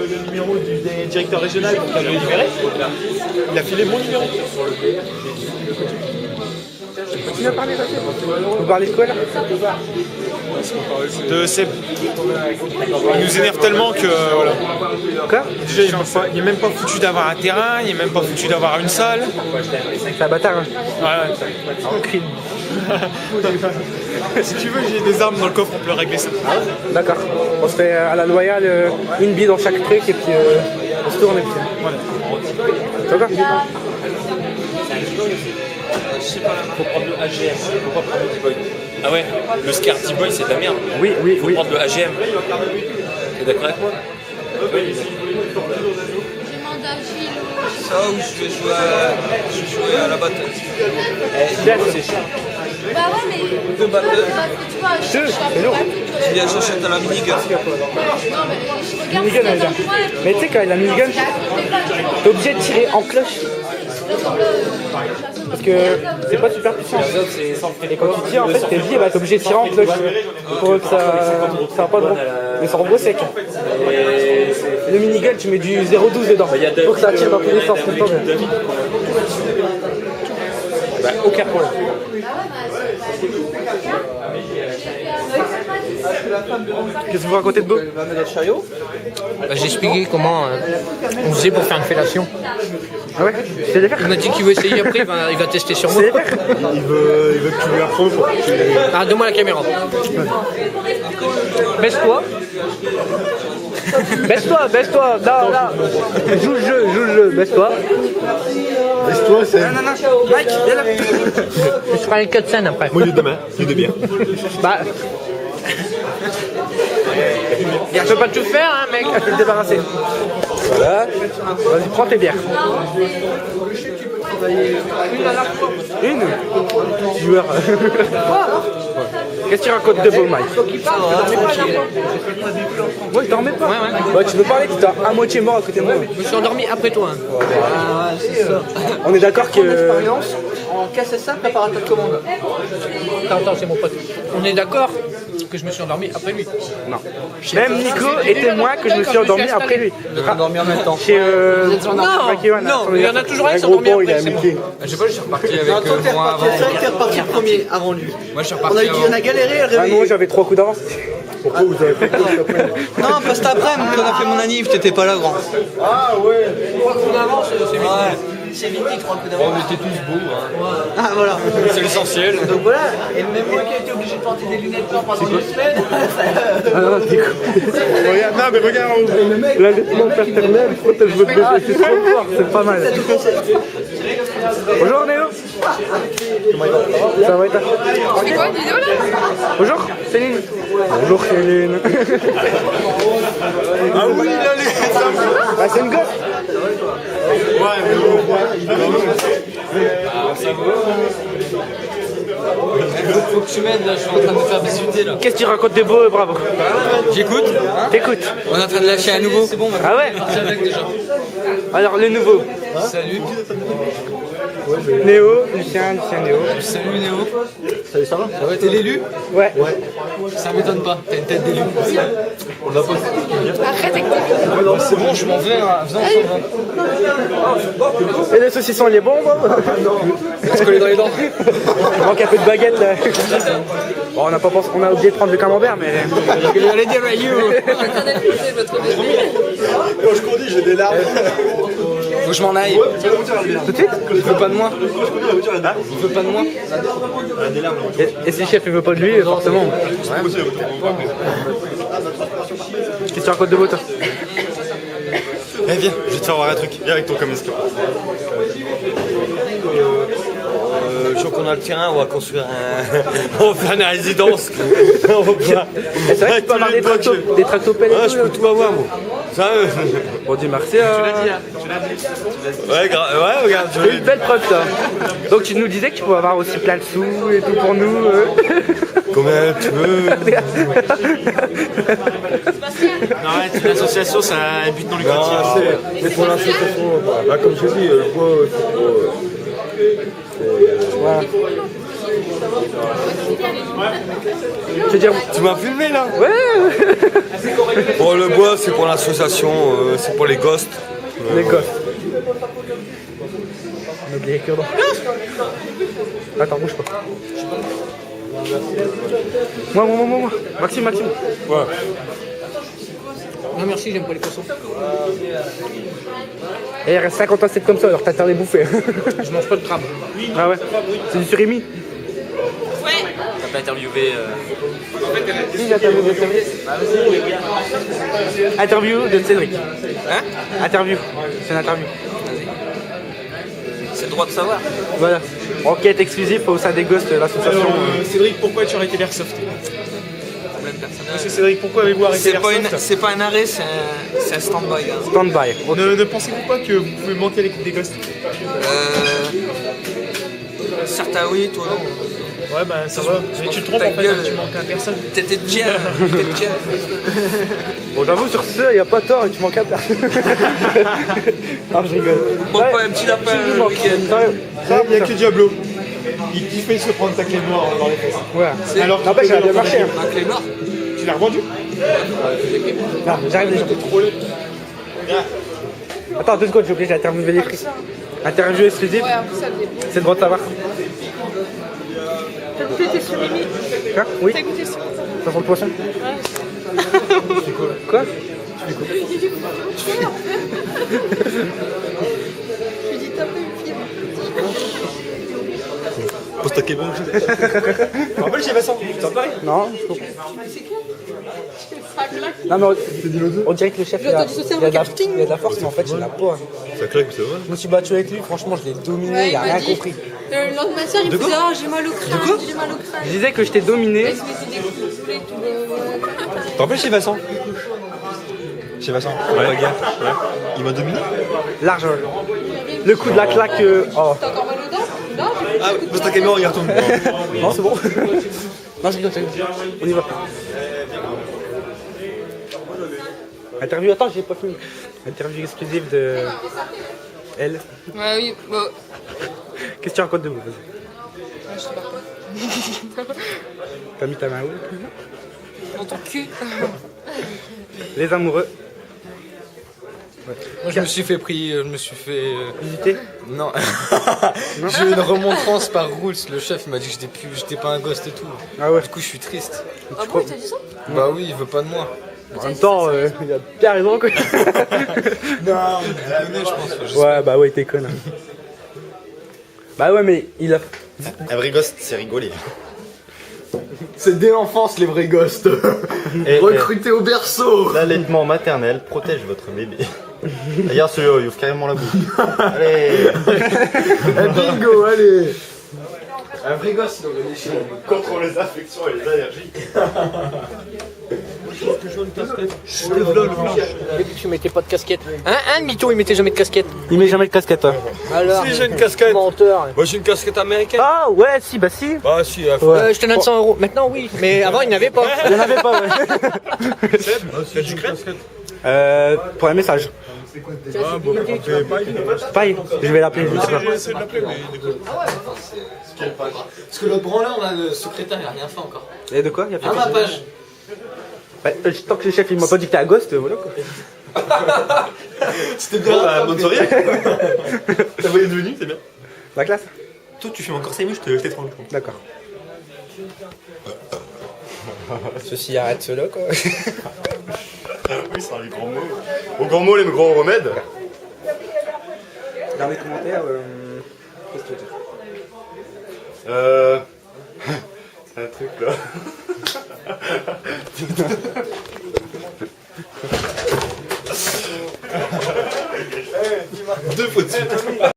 Le numéro du directeur régional pour le libérer. Il a filé mon numéro. Continue à parler, vas-y. Vous parlez de quoi là? De Seb. Il nous énerve tellement que voilà. Quoi? Déjà, il n'est même pas foutu d'avoir un terrain, il n'est même pas foutu d'avoir une salle. C'est un bâtard, hein. Ouais. En crime. Si tu veux, j'ai des armes dans le coffre, on peut régler ça. D'accord. On se fait à la loyale une bille dans chaque truc et puis on se tourne et puis. Voilà. D'accord? Faut prendre le AGM, faut pas prendre le D-Boy. Ah ouais, le Scar D-Boy c'est de la merde. Oui. Faut prendre le AGM. T'es d'accord avec moi? Ça où je vais jouer à la bataille. C'est cher. Bah ouais, mais. Deux batteurs. Tu vois, C'est lourd. Je viens j'achète à la minigun. Non, mais je regarde Minigun, elle est là. Mais tu sais, quand il a la minigun, t'es obligé de tirer en cloche. Parce que c'est pas super puissant. Et quand tu tires, en fait, tes billes, bah, t'es obligé de tirer en cloche. Pour que ça va pas de bon. Mais ça rebot sec. Le minigun, tu mets du 0,12 dedans. Faut que ça tire dans tous les sens. Bah, aucun problème. Qu'est-ce que vous racontez de beau? Bah, j'ai expliqué comment on faisait pour faire une fellation. Ah ouais? C'est les faire? Il m'a dit qu'il veut essayer après, il va tester sur moi. C'est les faire? Il veut que tu lui apprennes pour que tu... Ah, donne-moi la caméra. Baisse-toi. Baisse-toi. Non. Joue le jeu, baisse-toi. Laisse-toi, c'est... Non. Mike, viens là. Je ferai une cutscene après. Moi, il est de main, il est de bière. Bah. Je peux pas tout faire, hein, mec. Je vais te débarrasser. Voilà. Vas-y, prends tes bières. Une joueur. Qu'est-ce que tu racontes de beau, Mike? Ouais, il dormait pas. Ouais, tu veux parler? Tu t'es à moitié mort à côté de moi. Je me suis endormi après toi. Hein. On est d'accord que... En KSS5 préparateur de commande. Attends, c'est mon pote. On est d'accord que je me suis endormi après lui. Non. Même Nico est témoin que je me suis endormi après lui. Je vais m'endormir en même temps. Chez Non, il y en a toujours un qui s'est endormi après. C'est bon. Je sais pas, je suis reparti avec Non, toi t'es moi reparti, avant. c'est vrai que t'es reparti premier avant lui. Moi je suis On reparti a, dit, avant. on a galéré à le Ah réveiller. non, j'avais 3 coups d'avance. Pourquoi vous avez fait Non, parce que après-midi, quand on a fait mon anniv, t'étais pas là, grand. Ah ouais. C'est vite, 3 coups On d'avance. était tous beaux. Hein. Ah, voilà. C'est l'essentiel. Donc voilà, et même moi qui ai été obligé de porter des lunettes blanches pendant 2 semaines. Ah non, t'es cool. Regarde, non mais regarde, l'allaitement paternel, protège votre bébé, c'est trop fort, c'est pas mal. Bonjour Néo. Ça va et toi? C'est quoi une vidéo là? Bonjour Céline. Bonjour Céline. Ah oui, il allait. Bah c'est une gosse. Ouais, mais bon. Faut que tu m'aides là, je suis en train de me faire bisuter là. Qu'est-ce que tu racontes de beau, bravo? J'écoute. T'écoutes. On est en train de lâcher à nouveau. C'est bon, Ah ouais? Alors le nouveau. Salut. Néo, Lucien Néo. Salut Néo. Salut, ça va? Ça va, t'es l'élu? Ouais. Ça m'étonne pas, t'as une tête d'élu. Arrête avec tes C'est bon, je m'en vais. Viens, on s'en va. Et le saucisson il est bon, bon? On se coller dans les dents. Il manque un peu de baguette là. Bon, on a pas pensé, on a oublié de prendre le camembert, mais. J'allais dire à you. Quand je conduis, j'ai des larmes. Faut que je m'en aille. Tout de suite? Il veut pas de moi. Il veut pas de moi. Et si le chef il veut pas de lui, forcément. Qu'est-ce que tu racontes de beau toi? Eh viens, je vais te faire voir un truc. Viens avec ton caméscope. Je crois qu'on a le terrain, on va construire un... on va faire une résidence. On va pas... C'est vrai que tu peux avoir des tractopelles et Ah, tout, je là. peux tout avoir, moi. Ça, Bon, dis merci à... ouais, ouais, regarde. C'est une belle preuve ça. Donc tu nous disais que tu pouvais avoir aussi plein de sous et tout pour nous. Combien tu veux? Arrête, l'association, ça a un but non lucratif. C'est pour l'association. Bah, comme je dis, le bois, Voilà. Je veux dire, Tu m'as filmé là? ouais, Bon, le bois, c'est pour l'association, c'est pour les ghosts. les gosses. On a des cure-dents. Attends, bouge pas. Moi. Maxime. Ouais. Non merci, j'aime pas les poissons. Et il reste 50 assiettes comme ça, alors t'as intérêt à les bouffer. Je mange pas de crabe. Ah ouais. C'est du surimi. T'as pas interviewé. Si, j'ai interviewé de Cédric. Interview de Cédric. Hein? Interview. C'est une interview. C'est le droit de savoir. Voilà. Enquête exclusive au sein des ghosts, l'association. Cédric, pourquoi tu as arrêté l'airsoft? Problème personnel. Monsieur Cédric, pourquoi avez-vous arrêté l'airsoft? C'est pas un arrêt, c'est un stand-by. Hein. Stand-by. Ok. Ne pensez-vous pas que vous pouvez manquer à l'équipe des ghosts? Certains oui, toi non. Ouais, bah ça va. Mais tu te trompes Ta en fait, gueule. tu manques à personne. T'étais déjà. Bon, j'avoue, sur ce, il n'y a pas tort et tu manques à personne. Non, je rigole. Bon, pas un petit lapin tu le manques. week-end. Sérieux. Il n'y a que Diablo. Il kiffait se prendre ta clé noire dans les fesses. Ouais. Alors, N'empêche, elle a bien marché. Hein. Un clé noire. Tu l'as revendu? Non, j'arrive déjà. Attends, 2 secondes, j'ai oublié, j'ai interviewé les prix. Interview exclusive, Ouais, en plus, ça faisait. c'est le droit de savoir. T'as goûté tes surimi? Hein? Oui, T'as goûté ça? ça pour le prochain. Quoi? Je lui dis, t'as pas eu fibre. Pose ta question. Tu te rappelles chez Vincent? Ça pareil? Non, je comprends. Ça claque. Non, mais on dirait que le chef, il a de la force, mais en fait, il a pas. Hein. Ça claque, c'est vrai. Je me suis battu avec lui, franchement, je l'ai dominé, Ouais, il a m'a rien dit. compris. Le lendemain soir, il me disait, oh, j'ai mal au crâne, j'ai mal au crâne. Je disais que je t'ai dominé. Il se mettait des coups de poulet, tout le. Tu te rappelles chez Vincent? Chez Vincent? Ouais, regarde. Ouais. Il m'a dominé? Large. Le coup de la claque. Oh. T'as encore mal aux dents? Non, Ah, pose ta caméra, regarde ton. Non, c'est bon. Non, je rigole. On y va. Interview, attends, j'ai pas fini. Interview exclusive de elle. Ouais, oui, bon. Qu'est-ce que tu racontes de vous? Vas-y. Je sais pas. T'as mis ta main où? Dans ton cul. Les amoureux. Moi je me suis fait Visiter. Non. J'ai eu une remontrance par Rules, le chef il m'a dit que j'étais pas un ghost et tout. Ah ouais. Du coup je suis triste. Ah bon, il t'a dit ça? Bah oui, il veut pas de moi. En même temps, il a bien raison quoi. Non, je pense. Ouais, bah ouais, t'es con. Hein. Bah ouais, mais il a. Un vrai ghost, c'est rigoler. C'est dès l'enfance les vrais ghosts. Recrutés au berceau. L'allaitement maternel protège votre bébé. Regarde celui-là, il ouvre carrément la bouche. Allez. Bingo, allez. Un vrai gosse il aurait déchiré. Contre les infections et les allergies. Tu mettais pas de casquette. Hein, Mito il mettait jamais de casquette. Il met jamais de casquette. Hein. Alors, Si j'ai une casquette. menteur. Moi j'ai une casquette américaine. Ah ouais, si, bah si. Bah si, Je te donne 100 euros. Maintenant oui, mais avant il n'avait pas. Il y en avait pas, ouais. tu crées? Pour un message. Pareil, je vais l'appeler. Je sais pas. J'essaie de l'appeler, mais Parce que le branleur là, le secrétaire il a rien fait encore. Et de quoi? Il y a fait À ma page. Ouais, tant que le chef il m'a pas dit que t'es un ghost, voilà quoi. C'était bien. Bonne soirée. T'as voyé devenu, c'est bien. La classe? Toi tu fais encore 5 minutes, je t'étrangle. D'accord. Ceci arrête cela quoi. Oui, c'est les grands mots. Aux grands mots, les grands remèdes. Dans les commentaires, qu'est-ce que tu veux dire? C'est un truc là. Deux fois de suite.